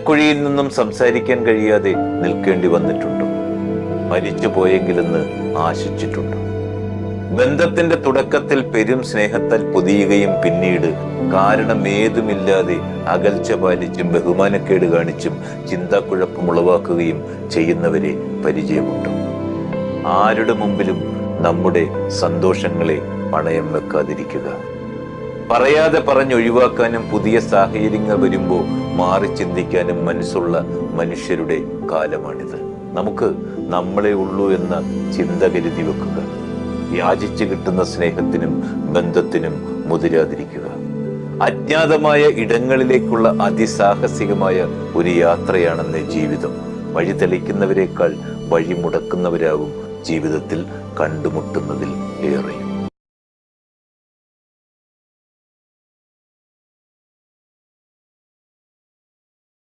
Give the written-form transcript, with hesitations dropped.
ചോരക്കുഴിയിൽ നിന്നും സംസാരിക്കാൻ കഴിയാതെ നിൽക്കേണ്ടി വന്നിട്ടുണ്ടോ? മരിച്ചു പോയെങ്കിലെന്ന് ആശിച്ചിട്ടുണ്ടോ? ബന്ധത്തിന്റെ തുടക്കത്തിൽ പെരും സ്നേഹത്താൽ പൊതിയുകയും പിന്നീട് കാരണമേതുമില്ലാതെ അകൽച്ച പാലിച്ചും ബഹുമാനക്കേട് കാണിച്ചും ചിന്താക്കുഴപ്പം ഉളവാക്കുകയും ചെയ്യുന്നവരെ പരിചയമുണ്ടോ? ആരുടെ മുമ്പിലും നമ്മുടെ സന്തോഷങ്ങളെ പണയം വെക്കാതിരിക്കുക. പറയാതെ പറഞ്ഞൊഴിവാക്കാനും പുതിയ സാഹചര്യങ്ങൾ വരുമ്പോൾ മാറി ചിന്തിക്കാനും മനസ്സുള്ള മനുഷ്യരുടെ കാലമാണിത്. നമുക്ക് നമ്മളെ ഉള്ളൂ എന്ന ചിന്ത കരുതി വെക്കുക. യാചിച്ചു കിട്ടുന്ന സ്നേഹത്തിനും ബന്ധത്തിനും മുതിരാതിരിക്കുക. അജ്ഞാതമായ ഇടങ്ങളിലേക്കുള്ള അതിസാഹസികമായ ഒരു യാത്രയാണെന്ന് ജീവിതം. വഴി തെളിക്കുന്നവരെക്കാൾ വഴി മുടക്കുന്നവരാകും ജീവിതത്തിൽ കണ്ടുമുട്ടുന്നതിൽ ഏറെ.